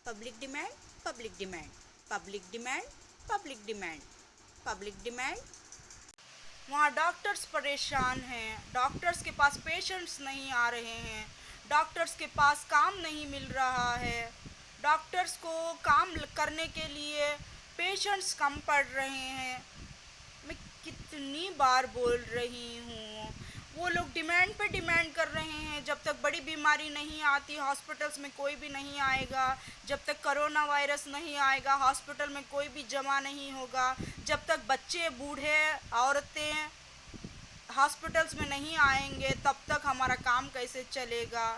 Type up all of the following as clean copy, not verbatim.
Public demand, public demand, public demand, public demand, public demand. वहाँ doctors परेशान हैं, doctors के पास पेशेंट्स नहीं आ रहे हैं, डॉक्टर्स के पास काम नहीं मिल रहा है, डॉक्टर्स को काम करने के लिए पेशेंट्स कम पड़ रहे हैं। मैं कितनी बार बोल रही हूँ, वो लोग डिमांड पे डिमांड कर रहे हैं। जब तक बड़ी बीमारी नहीं आती हॉस्पिटल्स में कोई भी नहीं आएगा, जब तक कोरोना वायरस नहीं आएगा हॉस्पिटल में कोई भी जमा नहीं होगा, जब तक बच्चे बूढ़े औरतें हॉस्पिटल्स में नहीं आएंगे तब तक हमारा काम कैसे चलेगा।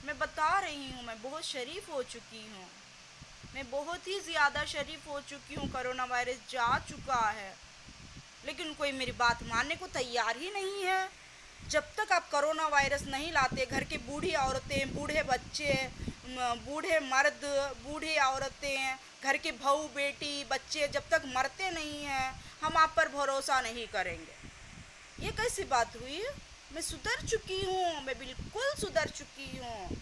मैं बता रही हूँ, मैं बहुत शरीफ हो चुकी हूँ, मैं बहुत ही ज़्यादा शरीफ हो चुकी हूँ। कोरोना वायरस जा चुका है लेकिन कोई मेरी बात मानने को तैयार ही नहीं है। जब तक आप कोरोना वायरस नहीं लाते, घर की बूढ़ी औरतें, बूढ़े बच्चे, बूढ़े मर्द, बूढ़ी औरतें, घर की बहू बेटी बच्चे जब तक मरते नहीं हैं हम आप पर भरोसा नहीं करेंगे। ये कैसी बात हुई? मैं सुधर चुकी हूँ, मैं बिल्कुल सुधर चुकी हूँ।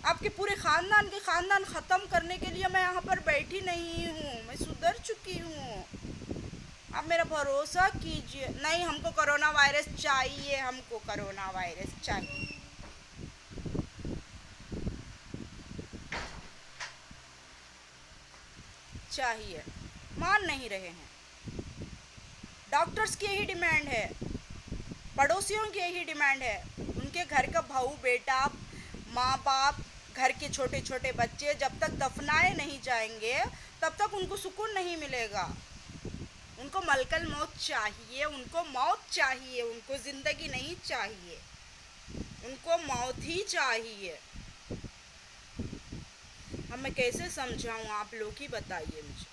आपके पूरे खानदान के खानदान ख़त्म करने के लिए मैं यहाँ पर बैठी नहीं हूँ, मैं सुधर चुकी हूँ। आप मेरा भरोसा कीजिए। नहीं, हमको कोरोना वायरस चाहिए, हमको कोरोना वायरस चाहिए। चाहिए, मान नहीं रहे हैं। डॉक्टर्स की यही डिमांड है, पड़ोसियों की यही डिमांड है। उनके घर का भाऊ बेटा, माँ बाप, घर के छोटे छोटे बच्चे जब तक दफनाए नहीं जाएंगे तब तक उनको सुकून नहीं मिलेगा। उनको मलकल मौत चाहिए, उनको मौत चाहिए, उनको ज़िंदगी नहीं चाहिए, उनको मौत ही चाहिए। अब मैं कैसे समझाऊं, आप लोग ही बताइए मुझे।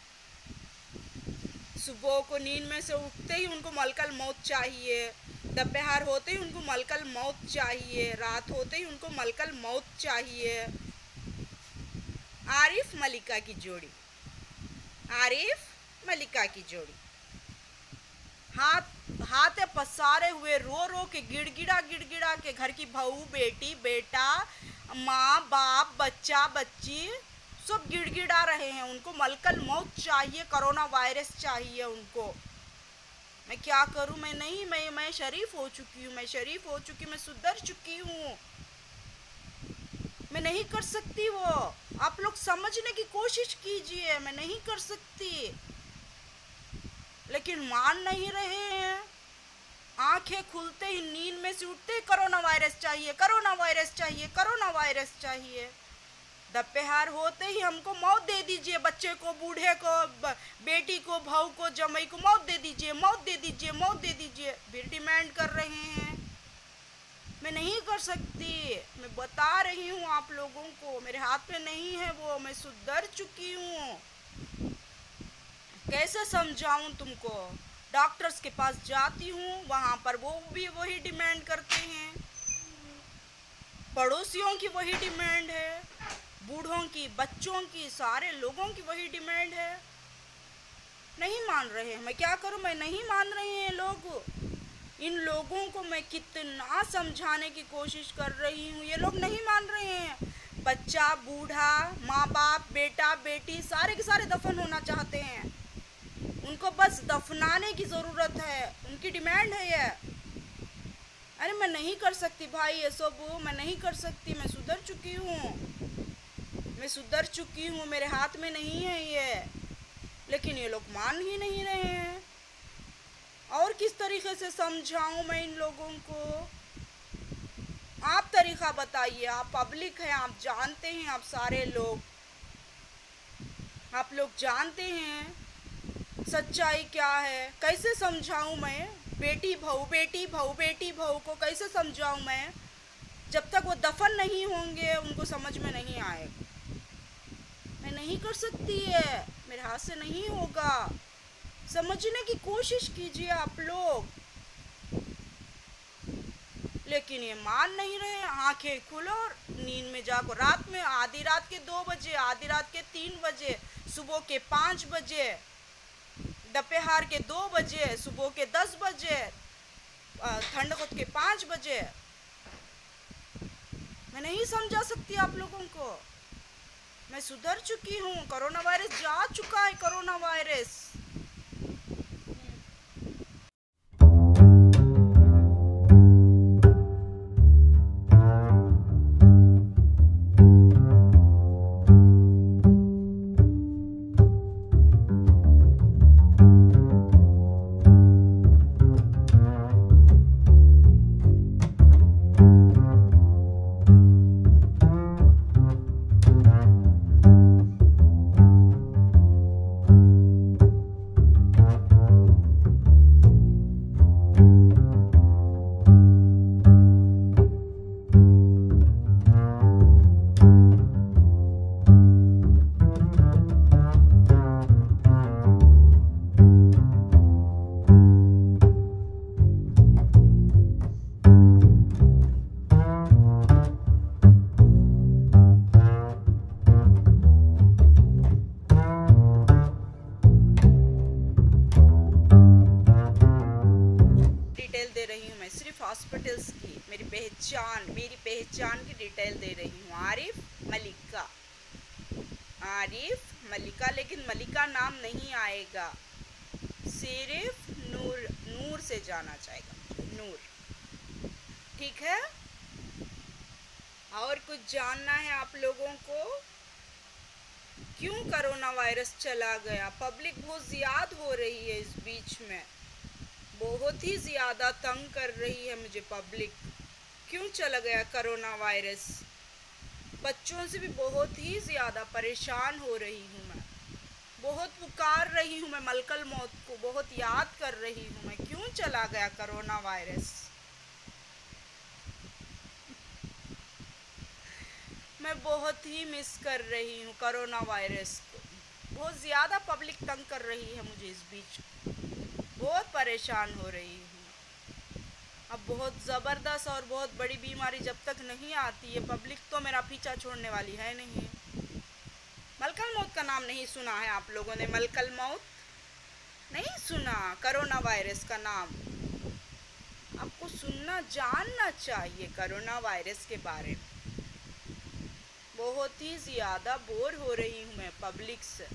सुबह को नींद में से उठते ही उनको मलकल मौत चाहिए, दोपहर होते ही उनको मलकल मौत चाहिए, रात होते ही उनको मलकल मौत चाहिए। आरिफ मलिका की जोड़ी, आरिफ मलिका की जोड़ी हाथ पसारे हुए रो रो के गिड़गिड़ा के घर की बहू बेटी बेटा माँ बाप बच्चा बच्ची सब गिड़गिड़ा रहे हैं। उनको मलकल मौत चाहिए, कोरोना वायरस चाहिए उनको। मैं क्या करूं? मैं नहीं, मैं शरीफ हो चुकी हूँ, मैं शरीफ हो चुकी, मैं सुधर चुकी हूँ, मैं नहीं कर सकती वो। आप लोग समझने की कोशिश कीजिए, मैं नहीं कर सकती, लेकिन मान नहीं रहे हैं। आंखें खुलते ही नींद में से उठते ही कोरोना वायरस चाहिए, कोरोना वायरस चाहिए, कोरोना वायरस चाहिए। दोपहर होते ही हमको मौत दे दीजिए, बच्चे को, बूढ़े को, बेटी को, बहू को, जमाई को मौत दे दीजिए, मौत दे दीजिए, मौत दे दीजिए। फिर डिमांड कर रहे हैं। मैं नहीं कर सकती, मैं बता रही हूँ आप लोगों को, मेरे हाथ में नहीं है वो। मैं सुधर चुकी हूँ, कैसे समझाऊं तुमको? डॉक्टर्स के पास जाती हूँ, वहाँ पर वो भी वही डिमांड करते हैं, पड़ोसियों की वही डिमांड है, बूढ़ों की, बच्चों की, सारे लोगों की वही डिमांड है। नहीं मान रहे हैं, मैं क्या करूं? मैं नहीं मान रहे हैं लोग। इन लोगों को मैं कितना समझाने की कोशिश कर रही हूँ, ये लोग नहीं मान रहे हैं। बच्चा, बूढ़ा, माँ बाप, बेटा बेटी सारे के सारे दफन होना चाहते हैं। उनको बस दफनाने की ज़रूरत है, उनकी डिमांड है ये। अरे मैं नहीं कर सकती भाई ये सब, मैं नहीं कर सकती, मैं सुधर चुकी हूँ, मैं सुधर चुकी हूँ, मेरे हाथ में नहीं है ये। लेकिन ये लोग मान ही नहीं रहे हैं। और किस तरीके से समझाऊं मैं इन लोगों को? आप तरीका बताइए, आप पब्लिक हैं, आप जानते हैं, आप सारे लोग, आप लोग जानते हैं सच्चाई क्या है। कैसे समझाऊं मैं? बेटी बहू, बेटी बहू, बेटी बहू को कैसे समझाऊं मैं? जब तक वो दफन नहीं होंगे उनको समझ में नहीं आएगा। मैं नहीं कर सकती है, मेरे हाथ से नहीं होगा। समझने की कोशिश कीजिए आप लोग, लेकिन ये मान नहीं रहे। आंखें खोलो और नींद में जागो। रात में आधी रात के 2 बजे, आधी रात के 3 बजे, सुबह के 5 बजे, दोपहर के 2 बजे, सुबह के 10 बजे, ठंड के 5 बजे। मैं नहीं समझा सकती आप लोगों को। मैं सुधर चुकी हूँ, कोरोना वायरस जा चुका है, कोरोना वायरस। डिटेल दे रही हूँ मैं सिर्फ हॉस्पिटल्स की, मेरी पहचान की डिटेल दे रही हूँ। आरिफ मलिका, लेकिन मलिका नाम नहीं आएगा, सिर्फ नूर से जाना जाएगा, नूर। ठीक है? और कुछ जानना है आप लोगों को? क्यों कोरोना वायरस चला गया? पब्लिक बहुत ज्यादा हो रही है इस बीच में, बहुत ही ज़्यादा तंग कर रही है मुझे पब्लिक। क्यों चला गया कोरोना वायरस? बच्चों से भी बहुत ही ज़्यादा परेशान हो रही हूँ मैं, बहुत पुकार रही हूँ मैं मलकल मौत को, बहुत याद कर रही हूँ मैं। क्यों चला गया कोरोना वायरस? मैं बहुत ही मिस कर रही हूँ कोरोना वायरस को, बहुत ज़्यादा पब्लिक तंग कर रही है मुझे इस बीच, बहुत परेशान हो रही हूँ। अब बहुत ज़बरदस्त और बहुत बड़ी बीमारी जब तक नहीं आती है, पब्लिक तो मेरा पीछा छोड़ने वाली है नहीं। मलकल मौत का नाम नहीं सुना है आप लोगों ने? मलकल मौत नहीं सुना? कोरोना वायरस का नाम आपको सुनना, जानना चाहिए कोरोना वायरस के बारे में। बहुत ही ज़्यादा बोर हो रही हूँ मैं पब्लिक से,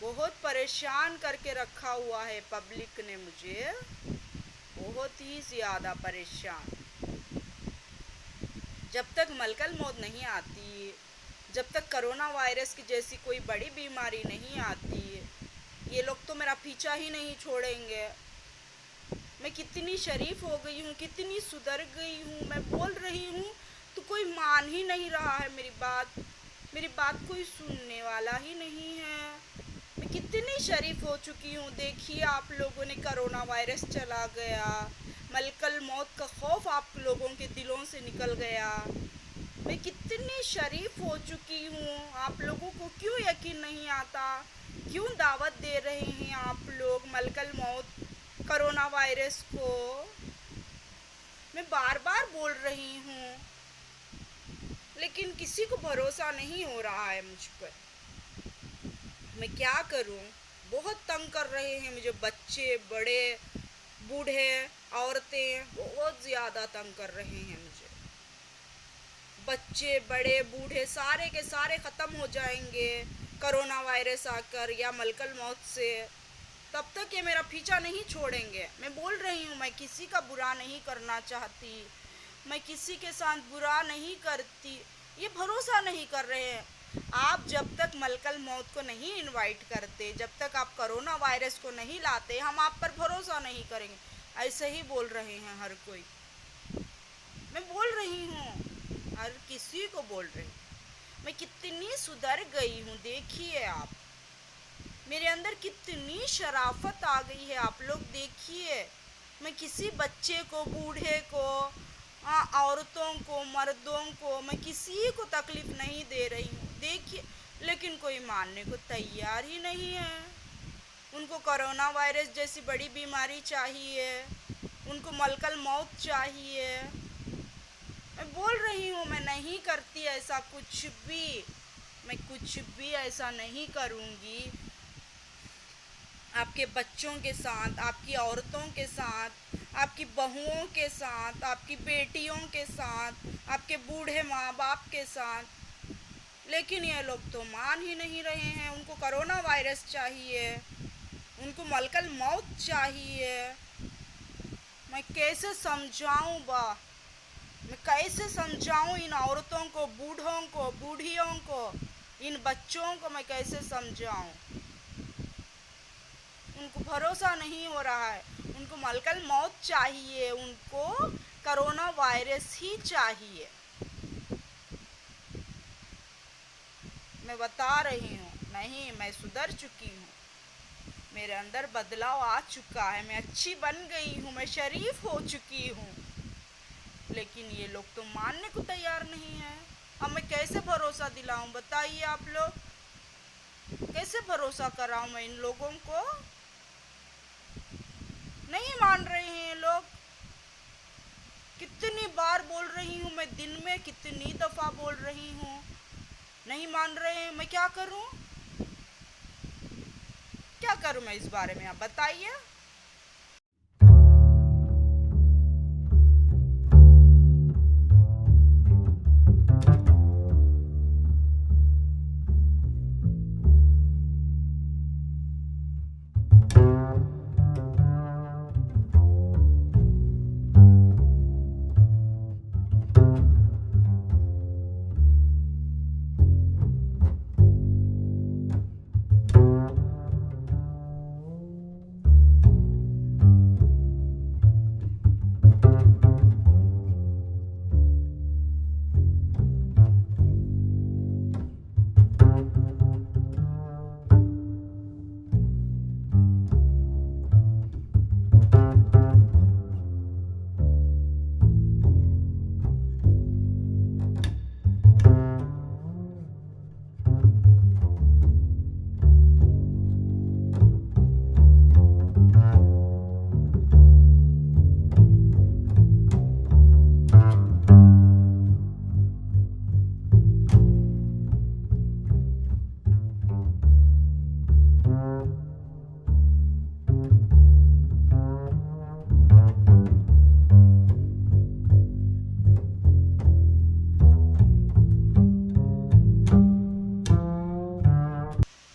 बहुत परेशान करके रखा हुआ है पब्लिक ने मुझे, बहुत ही ज़्यादा परेशान। जब तक मलकल मौत नहीं आती, जब तक कोरोना वायरस की जैसी कोई बड़ी बीमारी नहीं आती, ये लोग तो मेरा पीछा ही नहीं छोड़ेंगे। मैं कितनी शरीफ हो गई हूँ, कितनी सुधर गई हूँ, मैं बोल रही हूँ तो कोई मान ही नहीं रहा है मेरी बात कोई सुनने वाला ही नहीं है। मैं कितनी शरीफ हो चुकी हूँ। देखिए आप लोगों ने, कोरोना वायरस चला गया, मलकल मौत का खौफ आप लोगों के दिलों से निकल गया। मैं कितनी शरीफ हो चुकी हूँ, आप लोगों को क्यों यकीन नहीं आता? क्यों दावत दे रहे हैं आप लोग मलकल मौत, कोरोना वायरस को? मैं बार बार बोल रही हूँ, लेकिन किसी को भरोसा नहीं हो रहा है मुझ पर। मैं क्या करूं? बहुत तंग कर रहे हैं मुझे, बच्चे, बड़े, बूढ़े, औरतें बहुत ज़्यादा तंग कर रहे हैं मुझे। बच्चे, बड़े, बूढ़े सारे के सारे ख़त्म हो जाएंगे कोरोना वायरस आकर या मलकल मौत से, तब तक ये मेरा पीछा नहीं छोड़ेंगे। मैं बोल रही हूँ, मैं किसी का बुरा नहीं करना चाहती, मैं किसी के साथ बुरा नहीं करती, ये भरोसा नहीं कर रहे हैं। आप जब तक मलकल मौत को नहीं इनवाइट करते, जब तक आप कोरोना वायरस को नहीं लाते, हम आप पर भरोसा नहीं करेंगे। ऐसे ही बोल रहे हैं हर कोई, मैं बोल रही हूँ, हर किसी को बोल रही हूँ। मैं कितनी सुधर गई हूँ, देखिए आप, मेरे अंदर कितनी शराफत आ गई है, आप लोग देखिए। मैं किसी बच्चे को, बूढ़े को, औरतों को, मर्दों को, मैं किसी को तकलीफ नहीं दे रही हूँ, देखिए। लेकिन कोई मानने को तैयार ही नहीं है। उनको कोरोना वायरस जैसी बड़ी बीमारी चाहिए, उनको मलकल मौत चाहिए। मैं बोल रही हूँ, मैं नहीं करती ऐसा कुछ भी, मैं कुछ भी ऐसा नहीं करूँगी। आपके बच्चों के साथ, आपकी औरतों के साथ, आपकी बहुओं के साथ, आपकी बेटियों के साथ, आपके बूढ़े माँ बाप के साथ लेकिन ये लोग तो मान ही नहीं रहे हैं। उनको कोरोना वायरस चाहिए, उनको मलकल मौत चाहिए। मैं कैसे समझाऊं बा, मैं कैसे समझाऊं इन औरतों को, बूढ़ों को, बूढ़ियों को, इन बच्चों को मैं कैसे समझाऊं। उनको भरोसा नहीं हो रहा है। उनको मलकल मौत चाहिए, उनको कोरोना वायरस ही चाहिए। मैं बता रही हूँ, नहीं, मैं सुधर चुकी हूँ, मेरे अंदर बदलाव आ चुका है, मैं अच्छी बन गई हूँ, मैं शरीफ हो चुकी हूँ। लेकिन ये लोग तो मानने को तैयार नहीं है। अब मैं कैसे भरोसा दिलाऊं, बताइए आप लोग, कैसे भरोसा कराऊं मैं इन लोगों को। नहीं मान रहे हैं ये लोग। कितनी बार बोल रही हूँ मैं, दिन में कितनी दफ़ा बोल रही हूँ, नहीं मान रहे हैं। मैं क्या करूँ, क्या करूँ मैं इस बारे में, आप बताइए।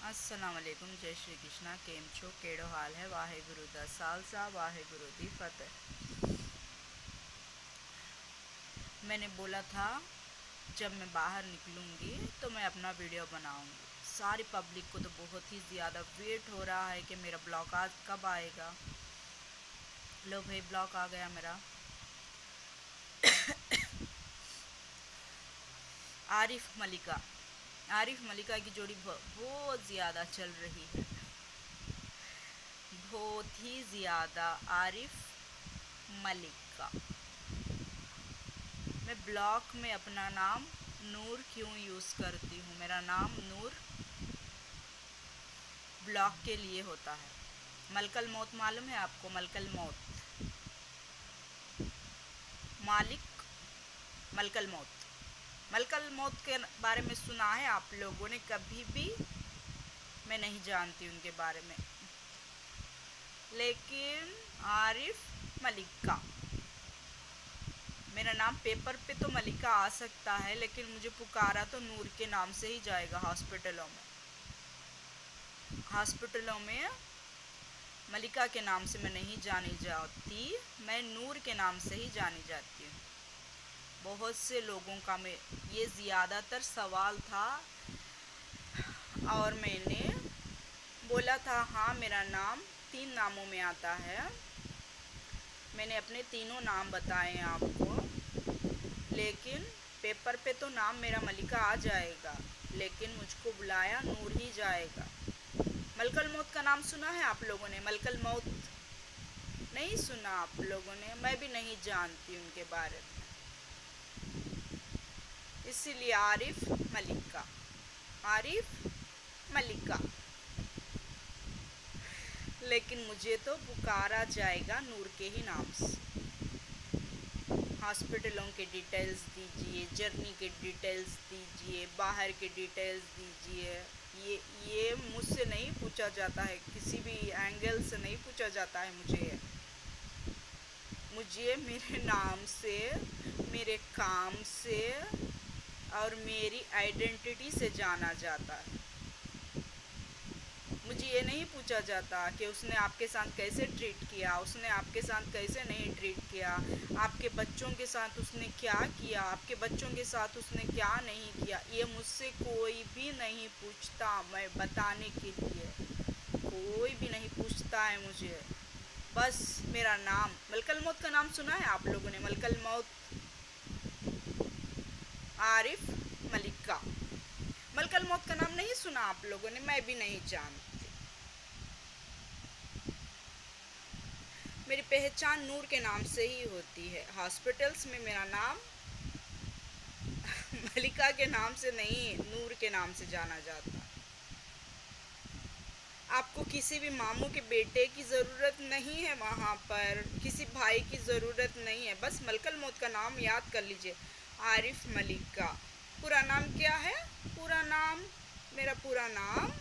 अस्सलाम वालेकुम, जय श्री कृष्णा। केम छो, केड़ो हाल है। वाहेगुरु दा सालसा, वाहेगुरु दी फतेह। मैंने बोला था जब मैं बाहर निकलूँगी तो मैं अपना वीडियो बनाऊँगी। सारी पब्लिक को तो बहुत ही ज़्यादा वेट हो रहा है कि मेरा ब्लॉग आज कब आएगा। लो भाई, ब्लॉग आ गया मेरा। आरिफ मलिका की जोड़ी बहुत ज़्यादा चल रही है, बहुत ही ज़्यादा। आरिफ मलिका। मैं ब्लॉग में अपना नाम नूर क्यों यूज़ करती हूँ, मेरा नाम नूर ब्लॉग के लिए होता है। मलकल मौत मालूम है आपको, मलकल मौत, मालिक मलकल मौत। मलकल मौत के बारे में सुना है आप लोगों ने कभी भी? मैं नहीं जानती उनके बारे में। लेकिन आरिफ मलिका, मेरा नाम पेपर पे तो मलिका आ सकता है, लेकिन मुझे पुकारा तो नूर के नाम से ही जाएगा। हॉस्पिटलों में मलिका के नाम से मैं नहीं जानी जाती, मैं नूर के नाम से ही जानी जाती हूँ। बहुत से लोगों का मैं ये ज़्यादातर सवाल था और मैंने बोला था हाँ, मेरा नाम 3 नामों में आता है। मैंने अपने तीनों नाम बताए हैं आपको, लेकिन पेपर पे तो नाम मेरा मलिका आ जाएगा, लेकिन मुझको बुलाया नूर ही जाएगा। मलकल मौत का नाम सुना है आप लोगों ने? मलकल मौत नहीं सुना आप लोगों ने? मैं भी नहीं जानती उनके बारे में, इसीलिए आरिफ मलिका, आरिफ मलिका। लेकिन मुझे तो पुकारा जाएगा नूर के ही नाम से। हॉस्पिटलों के डिटेल्स दीजिए, जर्नी के डिटेल्स दीजिए, बाहर के डिटेल्स दीजिए। ये मुझसे नहीं पूछा जाता है, किसी भी एंगल से नहीं पूछा जाता है मुझे मेरे नाम से, मेरे काम से और मेरी आइडेंटिटी से जाना जाता है। मुझे ये नहीं पूछा जाता कि उसने आपके साथ कैसे ट्रीट किया, उसने आपके साथ कैसे नहीं ट्रीट किया, आपके बच्चों के साथ उसने क्या किया, आपके बच्चों के साथ उसने क्या नहीं किया। ये मुझसे कोई भी नहीं पूछता। मैं बताने के लिए कोई भी नहीं पूछता है मुझे। बस मेरा नाम, मलकल मौत का नाम सुना है आप लोगों ने? मलकल मौत आरिफ मलिका। मलकल मौत का नाम नहीं सुना आप लोगों ने? मैं भी नहीं जानती। मेरी पहचान नूर के नाम से ही होती है। हॉस्पिटल्स में मेरा नाम मलिका के नाम से नहीं, नूर के नाम से जाना जाता। आपको किसी भी मामू के बेटे की ज़रूरत नहीं है, वहाँ पर किसी भाई की ज़रूरत नहीं है। बस मलकल मौत का नाम याद कर लीजिए, आरिफ मलिका। पूरा नाम क्या है? पूरा नाम, मेरा पूरा नाम।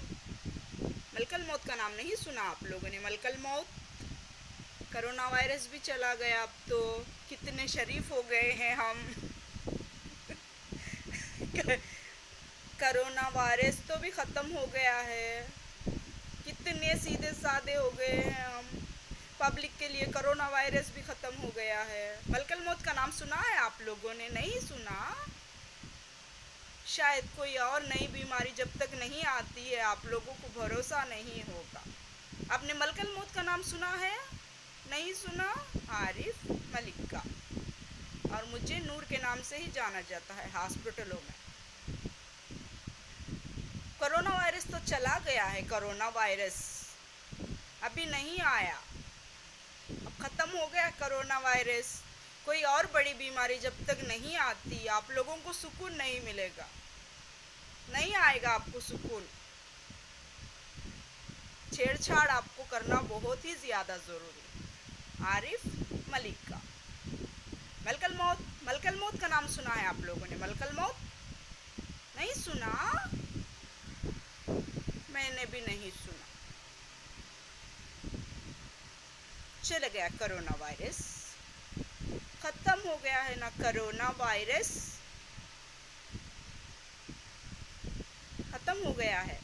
मलकल मौत का नाम नहीं सुना आप लोगों ने? मलकल मौत। कोरोना वायरस भी चला गया, अब तो कितने शरीफ हो गए हैं हम। कोरोना वायरस तो भी ख़त्म हो गया है, कितने सीधे साधे हो गए हैं हम। पब्लिक के लिए कोरोना वायरस भी ख़त्म हो गया है। मलकल मौत का नाम सुना है आप लोगों ने? नहीं सुना? शायद कोई और नई बीमारी जब तक नहीं आती है आप लोगों को भरोसा नहीं होगा। आपने मलकल मौत का नाम सुना है? नहीं सुना? आरिफ मलिका। और मुझे नूर के नाम से ही जाना जाता है हॉस्पिटलों में। कोरोना वायरस तो चला गया है, कोरोना वायरस अभी नहीं आया, अब ख़त्म हो गया कोरोना वायरस। कोई और बड़ी बीमारी जब तक नहीं आती आप लोगों को सुकून नहीं मिलेगा, नहीं आएगा आपको सुकून। छेड़छाड़ आपको करना बहुत ही ज़्यादा ज़रूरी। आरिफ मलिका। मलकल मौत, मलकल मौत का नाम सुना है आप लोगों ने? मलकल मौत नहीं सुना? मैंने भी नहीं सुना। चला गया कोरोना वायरस, खत्म हो गया है ना कोरोना वायरस, खत्म हो गया है।